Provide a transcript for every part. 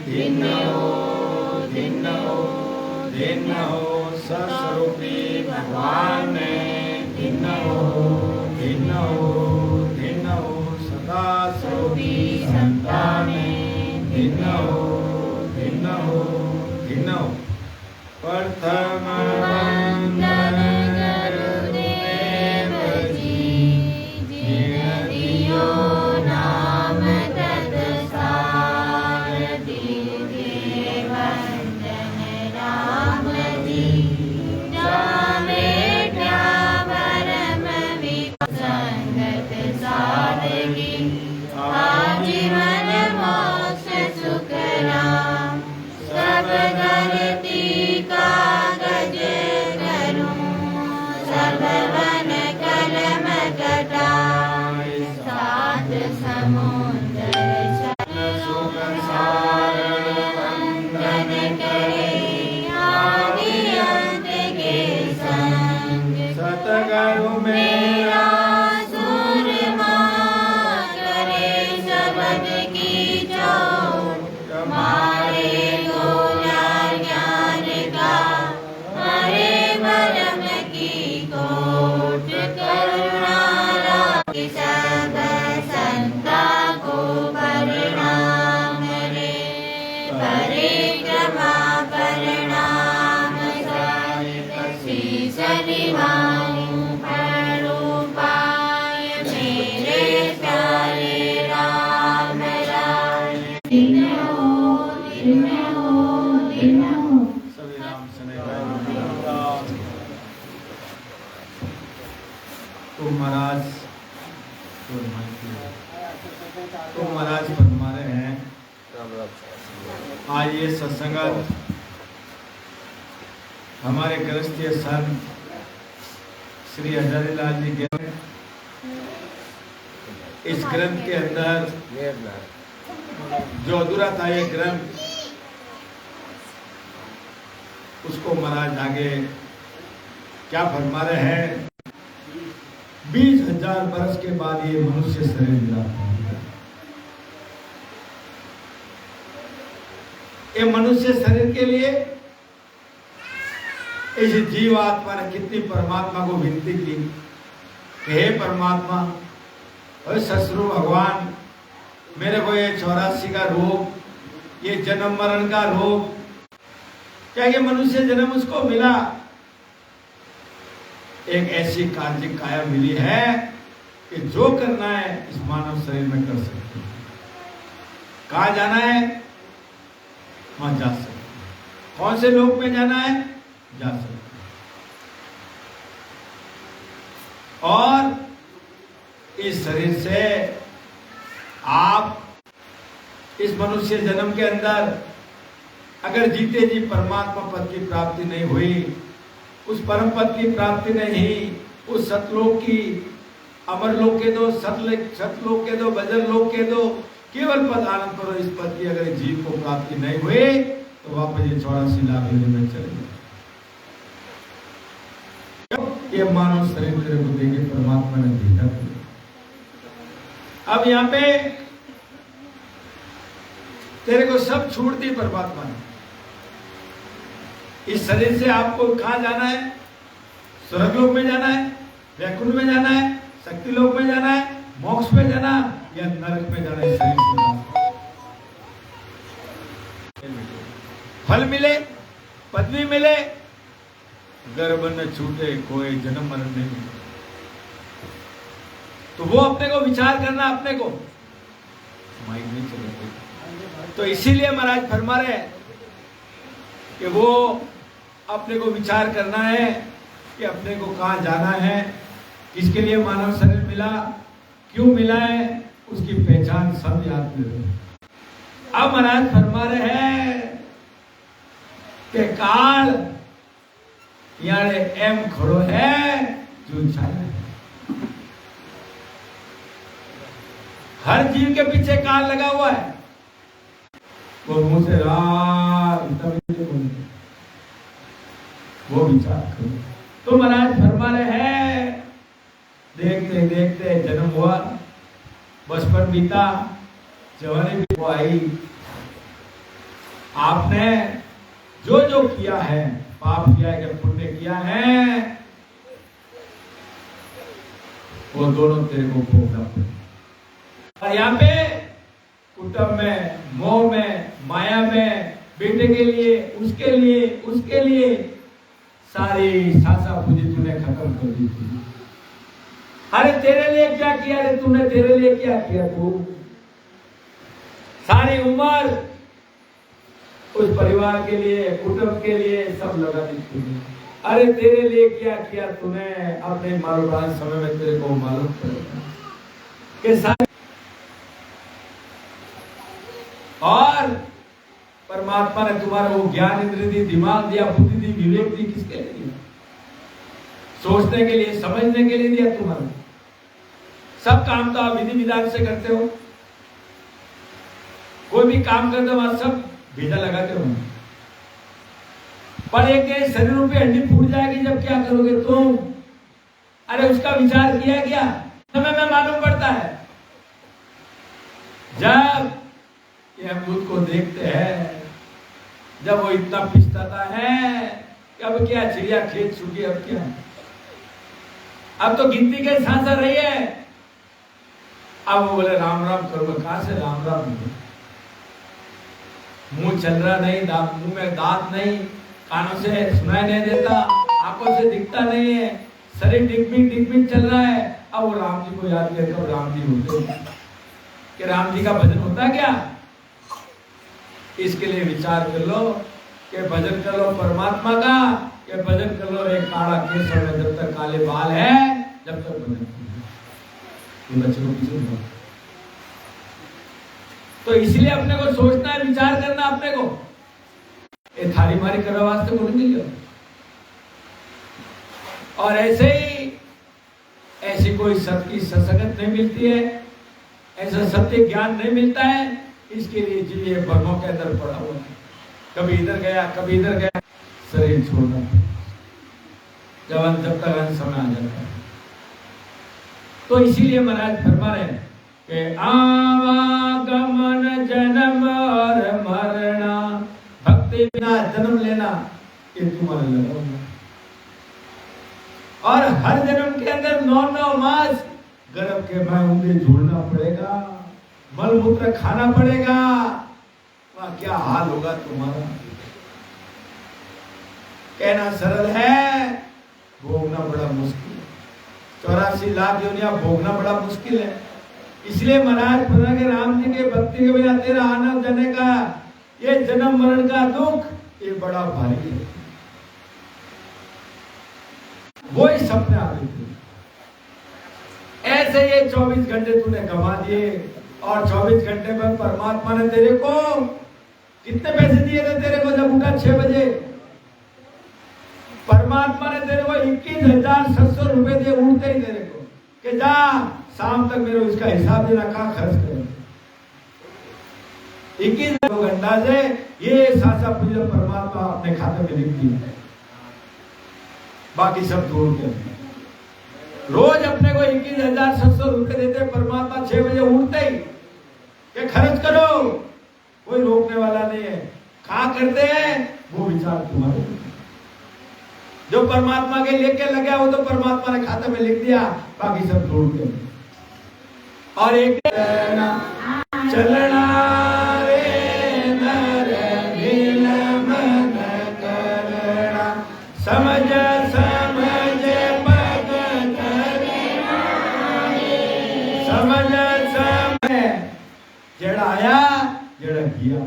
धन्य हो सस्वरूपी भगवान ने, धन्य हो सदा स्वरूपी संताने, धन्य हो प्रथम वंदन गुरुदेव जी, जिन दियो नाम तत्सार, दिव्य वंदन राम जी, जामे क्या परम विसंगत सादगी, आजीवन मोक्ष सुख राम, सब धरती कागज करूं, सब वन कलम कटाए, सात समुद्र सुख सारण वंदन करे, आदि अंत के संग, सतगुरु मेरा सूरमा करे, शब्द की चोट मारे गोला ज्ञान का, हरे भरम की कोट, करुणा राखी सब संता को परिणाम रे, परिक्रमा परिणाम सहित शीश निभाऊं, परोपाय मेरे प्यारे राम राय, धन्य हो सभी राम तुम महाराज फरमा रहे हैं आज ये सत्संग हमारे गृहस्थीय संत श्री हजारी लाल जी के इस ग्रंथ के अंदर जो अधूरा था ये ग्रंथ, उसको महाराज आगे क्या फरमा रहे हैं। 20,000 वर्ष के बाद ये मनुष्य शरीर मिला। ये मनुष्य शरीर के लिए इस जीवात्मा ने कितनी परमात्मा को विनती की कि हे परमात्मा, हे ससुर भगवान, मेरे को ये 84 का रोग, ये जन्म मरण का रोग, क्या ये मनुष्य जन्म उसको मिला, एक ऐसी कार्य काया मिली है कि जो करना है इस मानव शरीर में कर सकते हैं। कहाँ जाना है वहां जा सकते, कौन से लोक में जाना है जा सकते, और इस शरीर से आप इस मनुष्य जन्म के अंदर अगर जीते जी परमात्मा पद की प्राप्ति नहीं हुई, उस परम पद की प्राप्ति नहीं, उस सतलोक की, अमरलोक के दो, सतलोक के दो, बजरलोक के दो, केवल पद आनंद करो, इस पद की अगर जीव को प्राप्ति नहीं हुई तो वापस ये 84 लाख योनि में चले जाए। ये मानव शरीर तेरे को देके परमात्मा ने भेजा। अब यहाँ पे तेरे को सब छूट दी परमात्मा ने। इस शरीर से आपको कहाँ जाना है? स्वर्गलोक में जाना है, वैकुंठ में जाना है, शक्ति लोक में जाना है, मोक्ष में जाना या नरक में जाना है। शरीर से फल मिले, पदवी मिले, गर्भ न छूटे, कोई जन्म मरण नहीं मिले, तो वो अपने को विचार करना, अपने को माइक नहीं चलेगा। तो इसीलिए महाराज फरमा रहे कि वो अपने को विचार करना है कि अपने को कहाँ जाना है, किसके लिए मानव शरीर मिला, क्यों मिला है, उसकी पहचान सब याद में रहे। अब महाराज फरमा रहे हैं कि काल यारे एम खड़ो है जो चाहे। हर जीव के पीछे काल लगा हुआ है। वो मुंह से वो विचार करो। तो महाराज फरमा रहे हैं, देखते देखते जन्म हुआ, बचपन बीता, जवानी भी वो आई, आपने जो जो किया है, पाप किया है कि पुण्य किया है, वो दोनों तेरे को भोगना पड़ेगा। और यहाँ पे कुटुंब में, मोह में, माया में, बेटे के लिए, उसके लिए सारी सासा पूजी तूने खत्म कर दी थी। अरे तेरे लिए क्या किया रे तूने, तेरे लिए क्या किया तू? सारी उम्र उस परिवार के लिए, कुटुंब के लिए सब लगा दी तूने। अरे तेरे लिए क्या किया तूने, अपने मालूम समय में तेरे को मालूम पड़ेगा कि सारी। और परमात्मा ने तुम्हारा वो ज्ञान इंद्र दी, दिमाग दिया, बुद्धि दी, विवेक दी, किसके लिए दिया? सोचने के लिए, समझने के लिए दिया तुम्हारा। सब काम तो आप विधि विधान से करते हो, कोई भी काम करते हो सब भेजा लगाते हो, पर एक शरीर रूपी हड्डी फूट जाएगी जब क्या करोगे तुम? अरे उसका विचार किया क्या? समय में मालूम पड़ता है जब ये अमरूद को देखते हैं, जब वो इतना पिसता है कि अब क्या चिड़िया खेत चुकी, अब क्या, अब तो गिनती के सांस रही है। अब वो बोले राम राम करो, कहां से राम राम? मुंह चल रहा नहीं, मुंह में दांत नहीं, कानों से सुनाई नहीं देता, आंखों से दिखता नहीं है, शरीर डिगमिग चल रहा है। अब वो राम जी को याद करके अब राम जी होते कि राम जी का भजन होता क्या? इसके लिए विचार कर लो कि भजन कर लो परमात्मा का, कि भजन कर लो एक काला केस में जब तक काले बाल है, जब तक भजन कर बच्चों को पीछे। तो इसलिए अपने को सोचना है, विचार करना अपने को। ये थारी मारी करने वास्ते को नहीं मिल। और ऐसे ही ऐसी कोई सत्य की सत्संगत नहीं मिलती है, ऐसा सत्य ज्ञान नहीं मिलता है। इसके लिए जीव ये भ्रमों के अंदर पड़ा हुआ है, कभी इधर गया, कभी इधर गया। शरीर छोड़ना जब तक अंत समय आ जाता है। तो इसीलिए महाराज फरमा रहे हैं कि आवागमन जन्म और मरना, भक्ति बिना जन्म लेना ये तुम्हारा लगा हुआ। और हर जन्म के अंदर 9 मास गर्भ के भाई झूलना पड़ेगा, मलमूत्र खाना पड़ेगा। वहां क्या हाल होगा तुम्हारा? कहना सरल है, भोगना बड़ा मुश्किल है। 84 लाख योनियां भोगना बड़ा मुश्किल है। इसलिए महाराज पता के राम जी के भक्ति के बिना तेरा आनंद जाने का ये जन्म मरण का दुख ये बड़ा भारी है। वो ही सपने आते थे। ऐसे ये 24 घंटे तूने गंवा दिए, और 24 घंटे में परमात्मा ने तेरे को कितने पैसे दिए थे? तेरे को जब उठा 6 बजे परमात्मा ने तेरे को 21,700 रुपए दिए, उठते ही तेरे को कि जा शाम तक मेरे उसका हिसाब देना, कहाँ खर्च करें। 21 घंटा से ये सासा पूजा परमात्मा अपने खाते में लिख दिया, बाकी सब दूर के। रोज अपने को 21,700 रुपए देते परमात्मा, 6 बजे उठते ही कि खर्च करो, कोई रोकने वाला नहीं है। कहाँ करते हैं वो विचार तुम्हारे। जो परमात्मा के लेके लगे वो तो परमात्मा ने खाते में लिख दिया, बाकी सब दूर के। और एक चलना रे नर मन करना, समझ जेड़ा आया जेड़ा किया,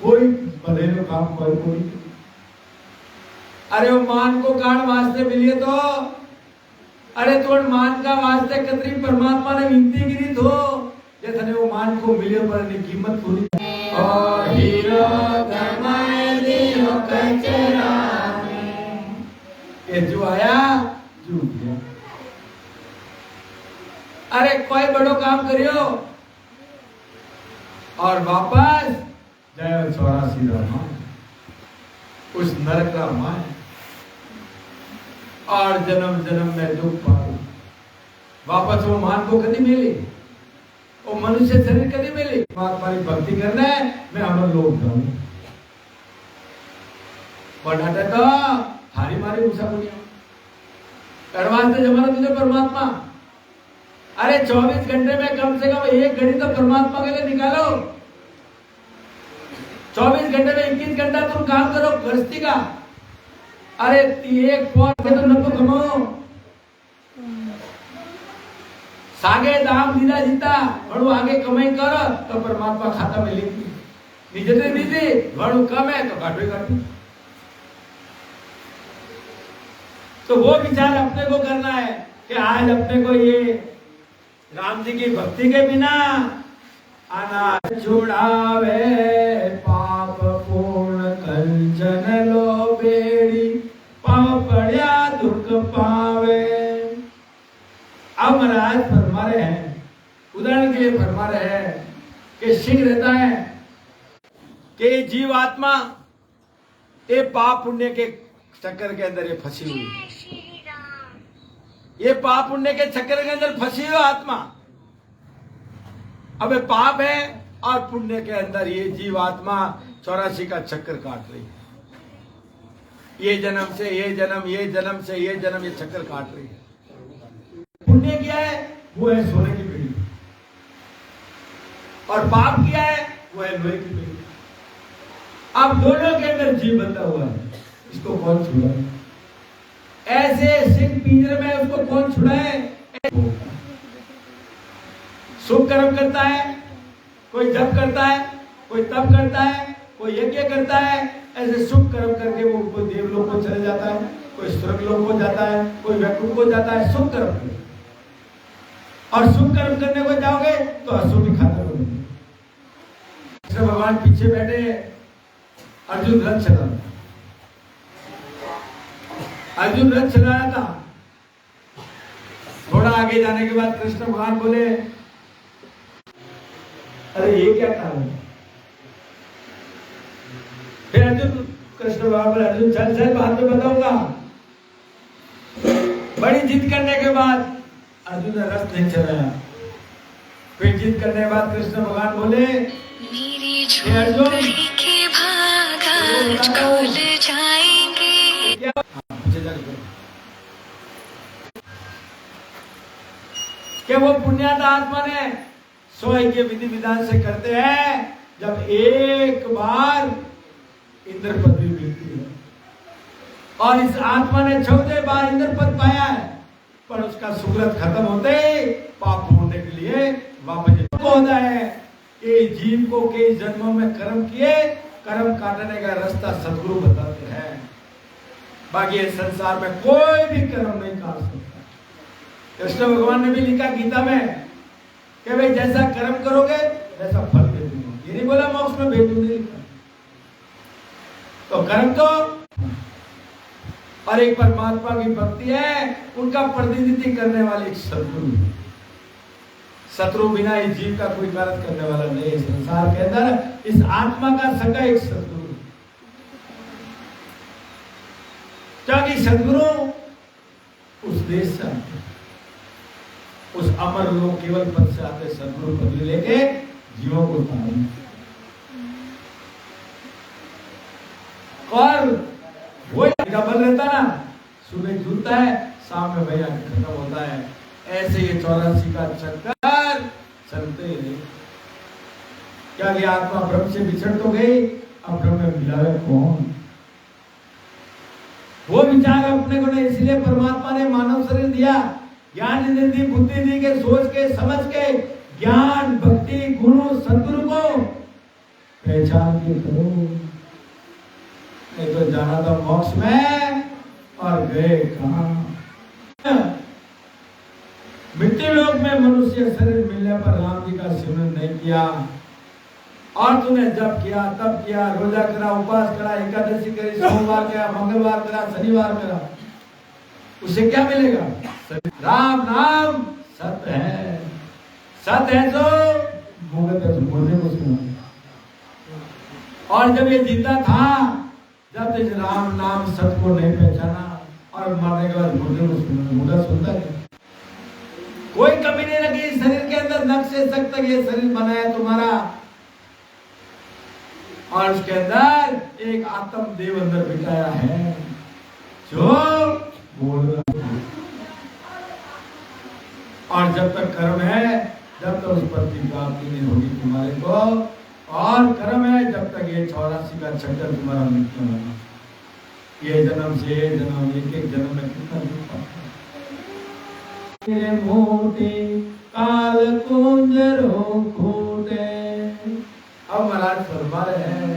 कोई भले नो काम पर कोई। अरे वो मान को कान वास्ते मिलिए तो, अरे तो मान का वास्ते कतरी परमात्मा ने विनती करी तो ये थने वो मान को मिले पर ने कीमत पूरी। और हीरो गमाए दियो कचरा में, ये जो आया जो गया। अरे कोई बड़ो काम करियो और वापस जाए 84 रामायण उस नरक का माय, और जन्म जन्म में दुख पाओ। वापस वो मान को कभी मिले, वो मनुष्य शरीर कभी मिले। परमात्मा की भक्ति करना है, मैं अमर लोक जाऊं। પણ અટે તો થારી મારી મુસાફરી एडवांस जमाना तुझे परमात्मा। अरे 24 घंटे में कम से कम 1 घड़ी तो परमात्मा के लिए निकालो। 24 घंटे में 21 घंटा तुम काम करो गृहस्थी का। अरे 1 पॉइंट में तो न तो कमाओ सागे दाम दीदा जीता वणु आगे कमाई कर तो परमात्मा खाता में लिखी निजे निजे वणु कम है तो काटो काटो। तो वो विचार अपने को करना है कि आज अपने को ये राम जी की भक्ति के बिना अनाथ छुड़ावे पाप पूर्ण कंचन लो बेड़ी पाप पड़िया दुख पावे। अब महाराज फरमा रहे हैं, उदाहरण के लिए फरमा रहे हैं कि सिंह रहता है कि जीव आत्मा ये पाप पुण्य के चक्कर के अंदर ये फंसी हुई है। ये पाप पुण्य के चक्कर के अंदर फंसी हुई आत्मा। अब पाप है और पुण्य के अंदर ये जीव आत्मा 84 का चक्कर काट रही है। ये जन्म से ये जन्म, ये जन्म से ये जन्म, ये चक्कर काट रही है। पुण्य क्या है? वो है सोने की पीढ़ी और पाप क्या है? वो है लोहे की पीढ़ी। अब दोनों के अंदर जीव बंधा हुआ है, इसको कौन छुड़ाए? ऐसे सिंह पिंजरे में उसको कौन छुड़ाए? शुभ कर्म करता है, कोई जप करता है, कोई तप करता है, कोई यज्ञ करता है। ऐसे शुभ कर्म करके वो कोई देवलोक को चले जाता है, कोई स्वर्गलोक को जाता है, कोई वैकुंठ को जाता है। शुभ कर्म और शुभ कर्म करने को जाओगे तो अशुभ ही खाता हो। कृष्ण भगवान पीछे बैठे, अर्जुन रथ चला, अर्जुन रथ चला रहा था। थोड़ा आगे जाने के बाद कृष्ण भगवान बोले, अरे ये क्या कारण है? फिर अर्जुन कृष्ण भगवान बोले, अर्जुन चल चल बाद में बताऊंगा। बड़ी जिद करने के बाद अर्जुन ने रथ नहीं चलाया। फिर जिद करने के बाद कृष्ण भगवान बोले, अर्जुन खुल जाएंगे। कि वो पुण्यात्मा आत्मा ने सोई के विधि विधान से करते हैं। जब एक बार इंद्र पदवी मिलती है और इस आत्मा ने 14 बार इंद्र पद पाया है, पर उसका सुकृत खत्म होते ही पाप होने के लिए वापस होता है। कि जीव को कई जन्मों में कर्म किए, कर्म काटने का रास्ता सदगुरु बताते हैं। बाकी इस संसार में कोई भी कर्म नहीं काट सकता। कृष्ण भगवान ने भी लिखा गीता में कि भाई जैसा कर्म करोगे वैसा फल दे दूंगा। ये नहीं बोला मोक्ष में भेज दूंगा, लिखा। तो कर्म तो और एक परमात्मा की भक्ति है, उनका प्रतिनिधित्व करने वाले एक सदगुरु। शत्रु बिना इस जीव का कोई कार्य करने वाला नहीं है। संसार के अंदर इस आत्मा का सगा एक सदगुरु, क्योंकि सदगुरु उस देश से आते, उस अमर लोक केवल पद से आते सदगुरु पदवी लेके जीवों को उतारने। और वो का बल रहता ना, सुबह जुड़ता है, शाम में भैया खत्म होता है। ऐसे ये 84 का चक्कर चलते रहे। क्या ये आत्मा ब्रह्म से बिछड़ तो गई, अब ब्रह्म में मिलावे कौन? वो विचार अपने को नहीं, इसलिए परमात्मा ने मानव शरीर दिया, ज्ञान दी, बुद्धि दी के सोच के समझ के ज्ञान भक्ति गुरु सदगुरु को पहचान के करो। नहीं तो जाना था मोक्ष में और गए कहां? मिट्टी लोक में मनुष्य शरीर मिलने पर राम जी का सिमरन नहीं किया और तूने जब किया तब किया, रोजा करा, उपवास करा, एकादशी करी, सोमवार करा, मंगलवार करा, शनिवार करा, उसे क्या मिलेगा? राम नाम सत्य है, सत्य है तो बोलने को सुना। और जब ये जिंदा था, जब इस राम नाम सत्य को नहीं पहचाना और मरने के बाद बोलने को सुना, मुद्दा सुनता है। कोई कमी नहीं रखी शरीर के अंदर, नख से सख्त तक ये शरीर बनाया तुम्हारा। और उसके अंदर एक आत्म देव अंदर बिठाया है जो बोल रहा है। और जब तक कर्म है, जब तक उस पर की प्राप्ति नहीं होगी तुम्हारे को, और कर्म है जब तक ये 84 का चक्कर तुम्हारा मिटने वाला। ये जन्म से जन्म, एक एक जन्म में कितना दुख पाता है। मोटे काल कुंजरो खोटे। अब महाराज फरमा रहे हैं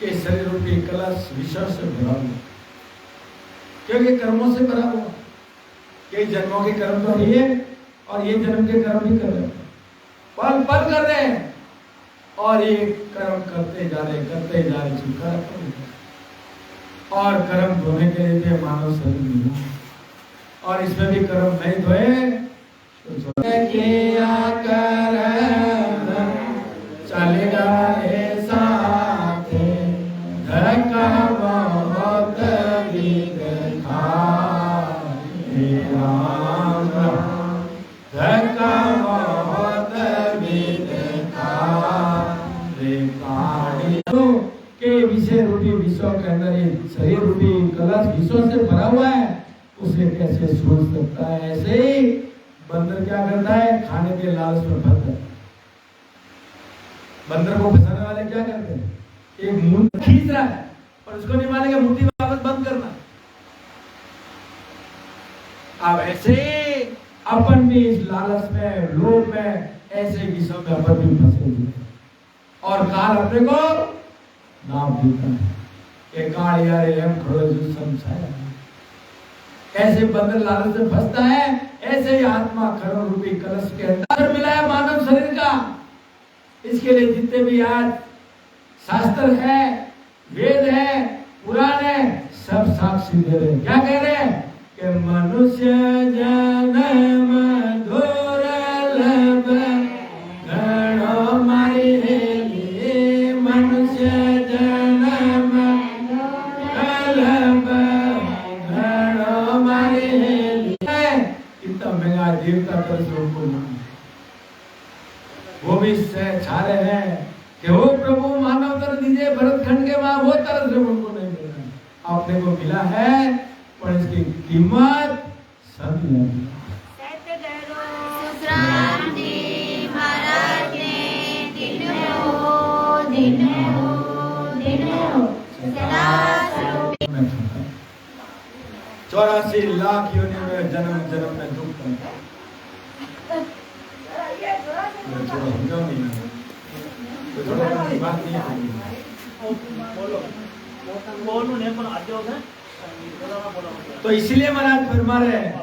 कि शरीर रूपी कलश विश्व से भरा हुआ, क्योंकि कर्मों से भरा हुआ। कई जन्मों के कर्म तो है और ये जन्म के कर्म भी कर रहे हैं, पल पल कर रहे हैं, और ये कर्म करते जा रहे छुटकारा करें। और कर्म धोने के लिए मानव शरीर मिला, और इसमें भी कर्म नहीं धोए तो चलेगा साथ धक्का बहुत धक्का बहुत के विषय रूपी विश्व के अंदर ये शरीर रूपी कलश विश्व से भरा हुआ है, उसे कैसे सोच सकता है। ऐसे ही बंदर क्या करता है, खाने के लालच में फंसता है। बंदर को फंसाने वाले क्या करते हैं, एक मूर्ति खींच रहा है और उसको नहीं मानेगा, मूर्ति वापस बंद करना। अब ऐसे अपन भी इस लालच में, लोभ में, ऐसे विषयों में अपन भी फंसे हुए, और काल अपने को नाम देता है कि काल यारे हम खड़े जो समझाया। ऐसे बंदर लालच में फंसता है, ऐसे ही आत्मा कर्म रूपी कलश के अंदर मिला है मानव शरीर का। इसके लिए जितने भी आज शास्त्र है, वेद है, पुराण है, सब साक्षी दे रहे हैं। क्या कह रहे हैं कि मनुष्य जन्म दुर्लभ गणो मारी हेली, मनुष्य जन्म दुर्लभ गणो मारी हेली। कितना महंगा देवता कर को वो भी छा रहे हैं कि वो प्रभु मानव तर दीजिए, भरत खंड के वहां वो तरस से उनको नहीं मिल रहा, अपने को मिला है, पर इसकी कीमत सब नहीं। चौरासी लाख योनि में जन्म जन्म में दुख करता है। तो इसीलिए महाराज फरमा रहे हैं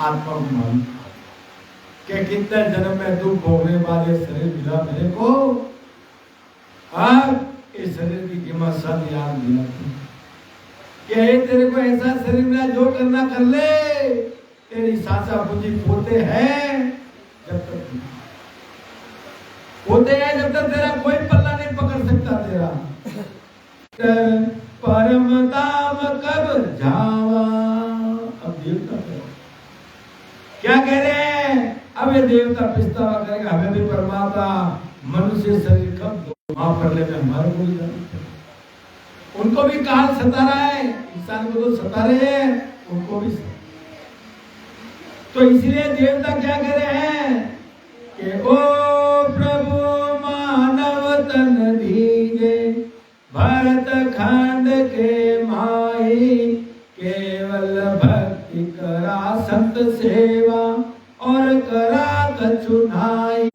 आत्मा को मालूम कि कितने जन्म में दुख भोगने वाले शरीर मिला मेरे को। अब इस शरीर की कीमत सब याद दिलाती कि तेरे को ऐसा शरीर मिला, जो करना कर ले, तेरी सासा पूंजी पोते हैं जब तक पोते हैं, जब तक तेरा कोई पल्ला नहीं पकड़ सकता तेरा। परम धाम कब जावा। अब देवता क्या कह रहे हैं, अब ये देवता पछतावा करेगा, हमें भी परमात्मा मनुष्य शरीर कब वहां पर ले हमारे को भी जाना। उनको भी काल सता रहा है, इंसान को तो सता रहे हैं, उनको भी। तो इसलिए देवता क्या कह रहे हैं कि ओ प्रभु मानव तन दीजे, भरत खंड के माई, केवल भक्ति करा संत सेवा, और करा कछु नाई।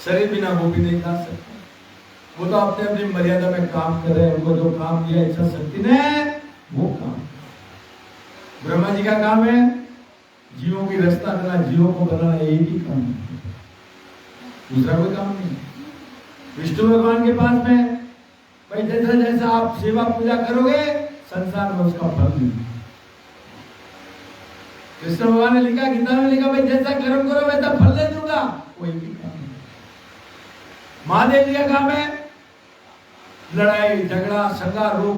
शरीर बिना वो भी नहीं खा सकता, वो तो अपने अपनी मर्यादा में काम कर रहे हैं। उनको जो काम दिया इच्छा शक्ति ने, वो काम। ब्रह्मा जी का काम है जीवों की रचना करना, जीवों को बनाना, यही भी काम है, दूसरा कोई काम नहीं। विष्णु भगवान के पास में भाई भाई जैसा जैसा आप सेवा पूजा करोगे संसार में उसका फल मिलेगा। कृष्ण भगवान ने लिखा, गीता में लिखा, भाई जैसा कर्म करो वैसा फल दे दूंगा। कोई भी काम नहीं। महादेव जी का काम है लड़ाई झगड़ा संघार रोग।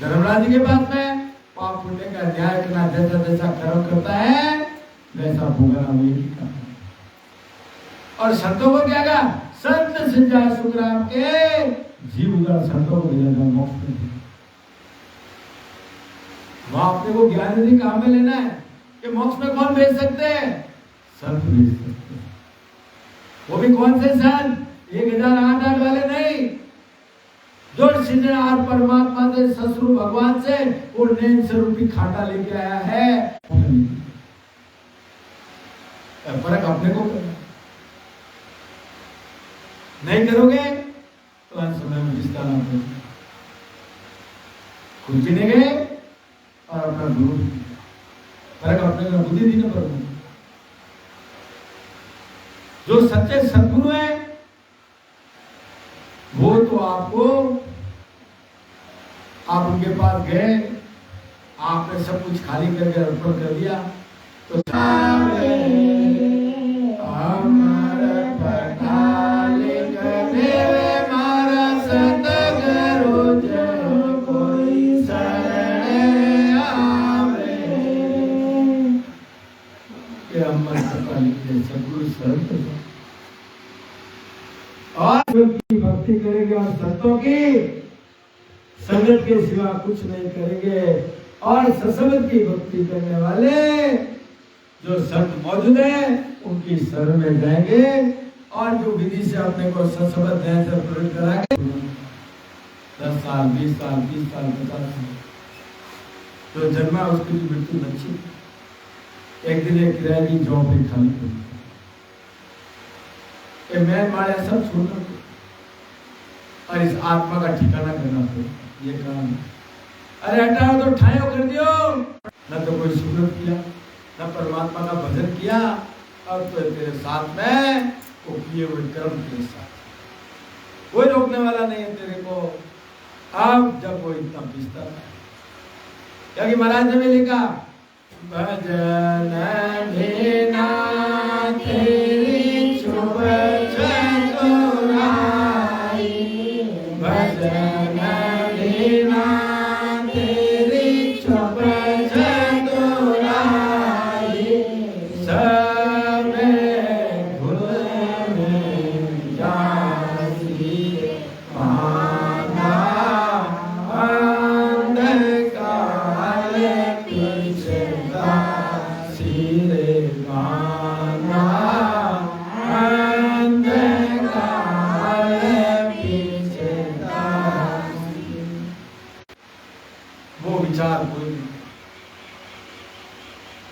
धर्मराज जी के पास में पाप पुण्य का न्याय करना, जैसा जैसा कर्म करता है वैसा भोगना, वही भी काम है। और संतों को क्या कहा, संत सिंजा सुखराम के जीव उगा, संतों को भेजा मोक्ष में। वहां अपने को ज्ञान निधि कहां में लेना है कि मोक्ष में कौन भेज सकते हैं, संत भेज सकते हैं। वो भी कौन से संत, 1008 वाले नहीं, जो सिद्धनाथ परमात्मा से ससुर भगवान से वो नैन स्वरूपी खाटा लेके आया है। फर्क अपने को करना, नहीं करोगे तो अंत समय में विस्तार खुद भी नहीं गए और अपना गुरु फर्क अपने को बुद्धि दी न पर। जो सच्चे सद्गुरु हैं वो तो आपको, आप उनके पास गए, आपने सब कुछ खाली करके अर्पण कर दिया तो की भक्ति करेंगे और संतों की संगत के सिवा कुछ नहीं करेंगे। और सत्संग की भक्ति करने वाले जो संत मौजूद है उनकी शरण में जाएंगे और जो विधि से अपने को सत्संग ध्यान से प्रयोग कराएंगे 10 साल 20 साल 30 साल 50 साल जो जन्मा उसकी भी मृत्यु अच्छी। एक दिन एक किराए की झोंपड़ी खाली पड़ी, मैं मारे सब छोड़ना और इस आत्मा का ठिकाना करना पड़ेगा, ये काम है। अरे हटाओ तो ठायो कर दियो, न तो कोई सुकृत किया न परमात्मा का भजन किया, और तो तेरे साथ में वो किए हुए कर्म के साथ कोई रोकने वाला नहीं है तेरे को। अब जब वो इतना पिसता है, क्योंकि महाराज ने लिखा भजन बिना तेरी शुभ चतुराई, भजन बिना तेरी शुभ चतुराई, सब भूल में जासी माना अंधकार पीछे दासी रे माना अंधकार पीछे दासी। वो विचार कोई नहीं।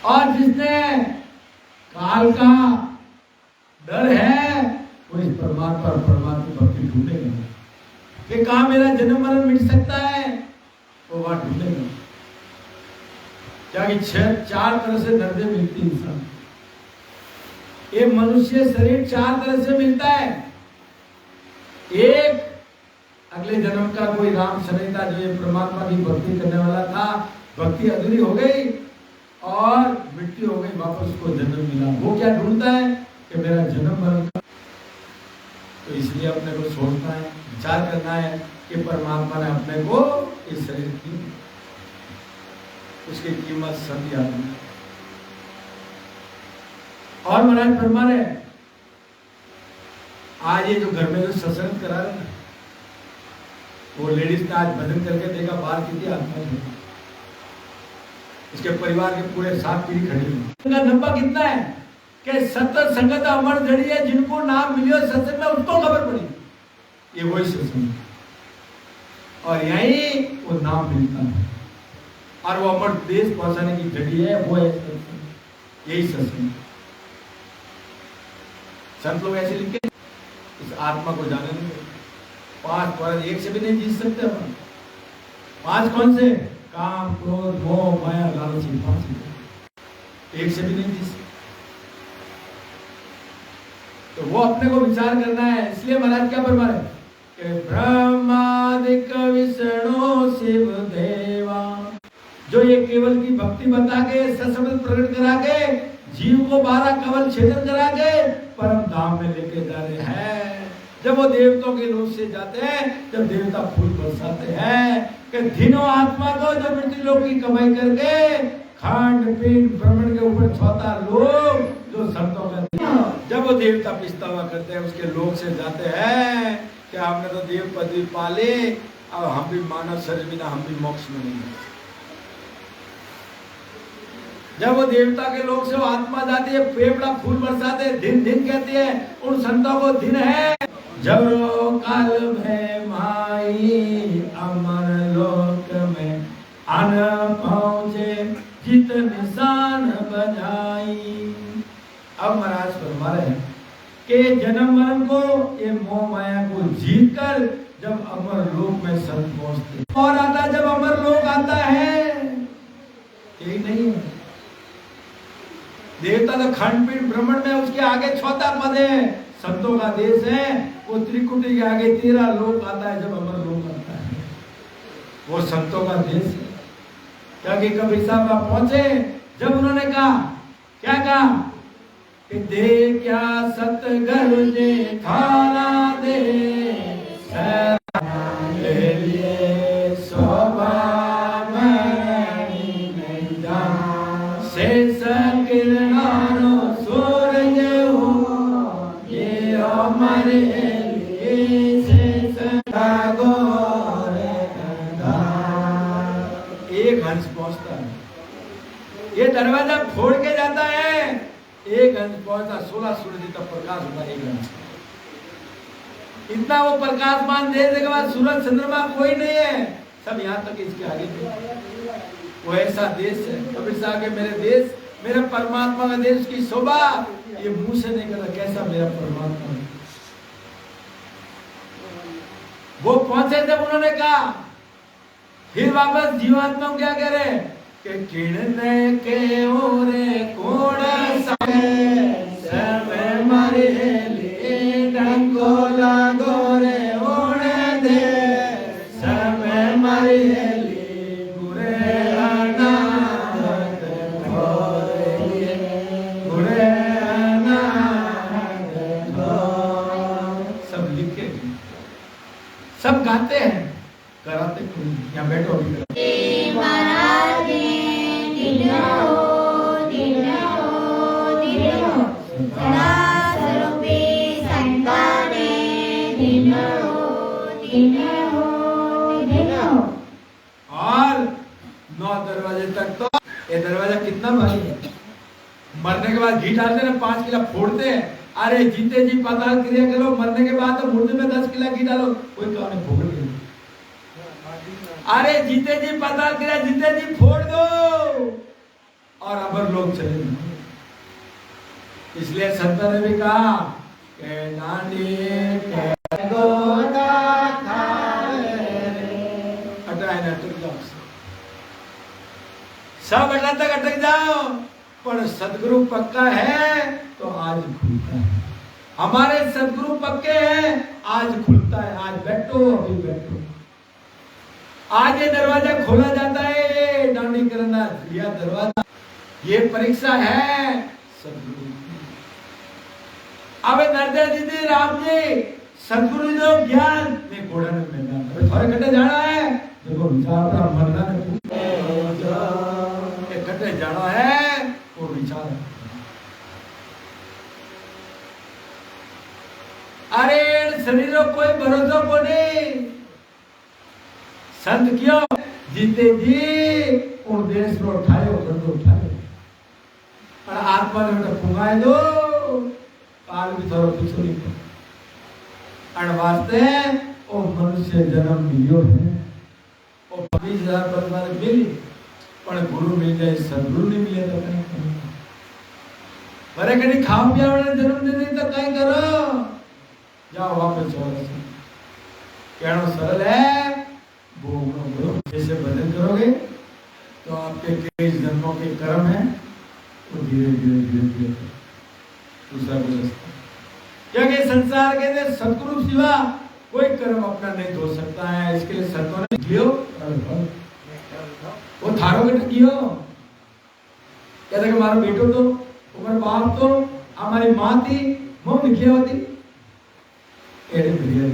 और जिसने काल का डर है वो इस परमात्मा और परमात्मा भक्ति ढूंढेगा कि कहाँ मेरा जन्म मरण मिट सकता है, वो वहां ढूंढेगा। क्या कि 4 तरह से दर्दे मिलती इंसान। ये मनुष्य शरीर 4 तरह से मिलता है। एक अगले जन्म का कोई राम शनि था जो ये परमात्मा की भक्ति करने वाला था, भक्ति अधूरी हो गई और मृत्यु हो गई, वापस उसको जन्म मिला। वो क्या ढूंढता है कि मेरा जन्म मरण। तो इसलिए अपने को सोचना है, विचार करना है कि परमात्मा ने अपने को इस शरीर की, उसकी कीमत सब याद है। और महाराज फरमा रहे आज ये जो घर में जो सत्संग करा रहे ना, वो लेडीज ने आज भजन करके देखा बाहर कितनी आत्मा है, उसके परिवार के पूरे 7 पीढ़ी खड़ी हुई। नंबर कितना है कि सत्य संगत अमर जड़ी है, जिनको नाम मिलियो सत्संग में उसको खबर पड़ी, ये वही सत्संग और यही वो नाम मिलता है और वो अमर देश पहुंचाने की जड़ी है, वो है सत्संग, यही सत्संग। संत लोग ऐसे लिखे इस आत्मा को जाने देंगे। 5 वर्ष एक से भी नहीं जीत सकते अपन। 5 कौन से? काम क्रोध मोह माया लालची, 5 एक से भी नहीं जीत सकते। तो वो अपने को विचार करना है। इसलिए महाराज क्या फरमा रहे कि ब्रह्म कार्तिक विष्णु शिव देवा। जो ये केवल की भक्ति बता के सशब्द प्रकट करा के जीव को 12 कवल छेदन करा के परम धाम में लेके जा रहे हैं। जब वो देवताओं के लोक से जाते हैं, जब देवता फूल बरसाते हैं कि दिनों आत्मा को जो मृत्यु लोक की कमाई करके खांड पीठ ब्रह्मण के ऊपर छोटा लोग जो संतों का, जब वो देवता पिछतावा करते हैं उसके लोक से जाते हैं कि हमने तो देव पदवी पाले, अब हम भी मानव शरीर बिना हम भी मोक्ष में नहीं। जब वो देवता के लोक से वो आत्मा जाती है, पेपड़ा फूल बरसाते हैं, दिन दिन कहती है, उन संतों को दिन है। जबरो काल में माई अमर लोक में अन पहुंचे जित निशान बजाई। अब महाराज फरमा रहे हैं कि जन्म मरण को ये मोह माया को जीत कर जब अमर लोक में संत पहुंचते और आता, जब अमर लोक आता है यही नहीं है। देवता तो खंडपीठ ब्रह्मण में उसके आगे छोटा पद है, संतों का देश है, वो त्रिकुटी के आगे 13 लोक आता है। जब अमर लोक आता है वो संतों का देश है। क्या कि कबीर साहब आप पहुंचे, जब उन्होंने कहा, क्या कहा कि दे क्या सतगुर जे थाना दे ले लिए शोभा शेष किरणानो सूरज हो ये हमारे लिए शेष गोर। एक हंस पहुंचता है, ये दरवाजा फोड़ के जाता है, एक हंस पहुंचता, 16 सूरज का प्रकाश होता है एक हंस। इतना वो प्रकाशमान देने के बाद सूरज चंद्रमा कोई नहीं है, सब यहाँ तक इसके आगे थे। वो ऐसा देश है, कबीर साहब के मेरे देश, मेरे परमात्मा का देश की शोभा ये मुंह से नहीं करता, कैसा मेरा परमात्मा है। वो पहुंचे जब उन्होंने कहा, फिर वापस जीवात्मा क्या कह रहे कि किड़ने के ओरे कोड़ा समय मारे लिए डंगोला गोरे ओढ़े दे समय मारे लिए गुरे अनाथ भोरे गुरे अनाथ भोरे। सब लिखे, सब गाते हैं, कराते कोई। यहाँ बैठो अभी और 9 दरवाजे तक। तो ये दरवाजा कितना भारी है, मरने के बाद घी डालते ना 5 किलो फोड़ते हैं। अरे जीते जी पाताल क्रिया करो, मरने के बाद तो मुर्दे में 10 किलो घी डालो, कोई काम नहीं, फोड़ दो। अरे जीते जी पाताल क्रिया, जीते जी फोड़ दो और अमर लोग चले जाओ। इसलिए संत ने भी कहा के नानी के गोदा सब अटक जाओ, पर सदगुरु पक्का है तो आज खुलता है। हमारे सदगुरु पक्के हैं, आज खुलता है। आज बैठो, अभी बैठो। आज ये दरवाजा खोला जाता है, ये डांडी करना यह दरवाजा, ये परीक्षा है सदगुरु। अब नरदे दीदी राम जी सदगुरु जो ज्ञान में घोड़ा में मैदान, अबे थोड़े कटे जाना है, देखो विचार का मरना है, कटे जाना है वो विचार है। अरे शरीरों कोई भरोसा को नहीं, संत क्यों जीते जी और देश को उठाए उठाए और आत्मा ने फुगाए दो, काल भी थोड़ा पीछे नहीं वास्ते वो मनुष्य जन्म मिलो है, वो 20,000 परिवार मिली, पर गुरु मिल जाए, सदगुरु नहीं मिले तो कहीं बड़े कहीं खाओ पिया वाले जन्म दे नहीं तो कहीं करो, जाओ वापस चौरा से। कहना सरल है, भोग जैसे भजन करोगे तो आपके कई जन्मों के कर्म है वो धीरे धीरे धीरे धीरे दूसरा गुजरता। क्योंकि संसार के अंदर सदगुरु सिवा कोई कर्म अपना नहीं धो सकता है। इसके लिए संतों ने लियो वो थारो बेटा कियो कहते कि हमारा बेटो तो हमारा बाप तो हमारी माँ थी वो लिखिया होती एड़े बढ़िया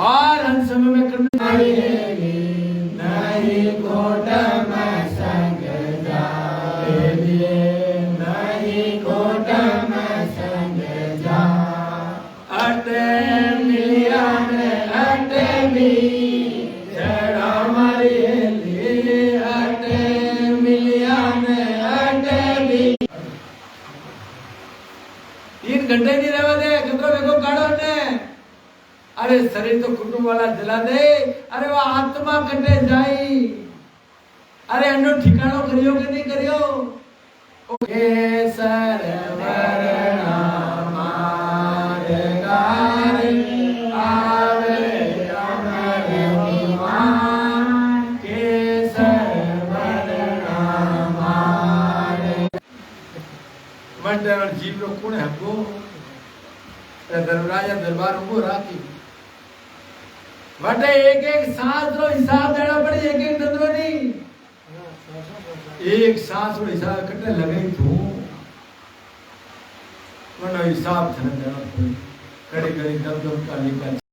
और अंत समय में करना नहीं कोटा में संग जाए नहीं कोटा में संग जा अटे मिलिया ने अटे मी छड़ा मारी ले अटे मिलिया ने अटे मी 3 घंटे नहीं रहवा दे कतरो देखो काढ़ो ने अरे शरीर तो कुटुंब वाला जला दे अरे वो आत्मा कटे जाई अरे अन्नो ठिकानो करियो कि नहीं करियो के सरवरणा मार्गार आवे अमर निमान के सरवरणा मार्ग मंडल जीव रो कोण है हमको धर्मराजा दरबार उभो राखी वटे एक सांस रो हिसाब देना पड़े एक नंदरो नहीं एक सांस रो हिसाब कटे लगे थू वनो हिसाब थने देना पड़े कड़ी कड़ी दब दब का लिखा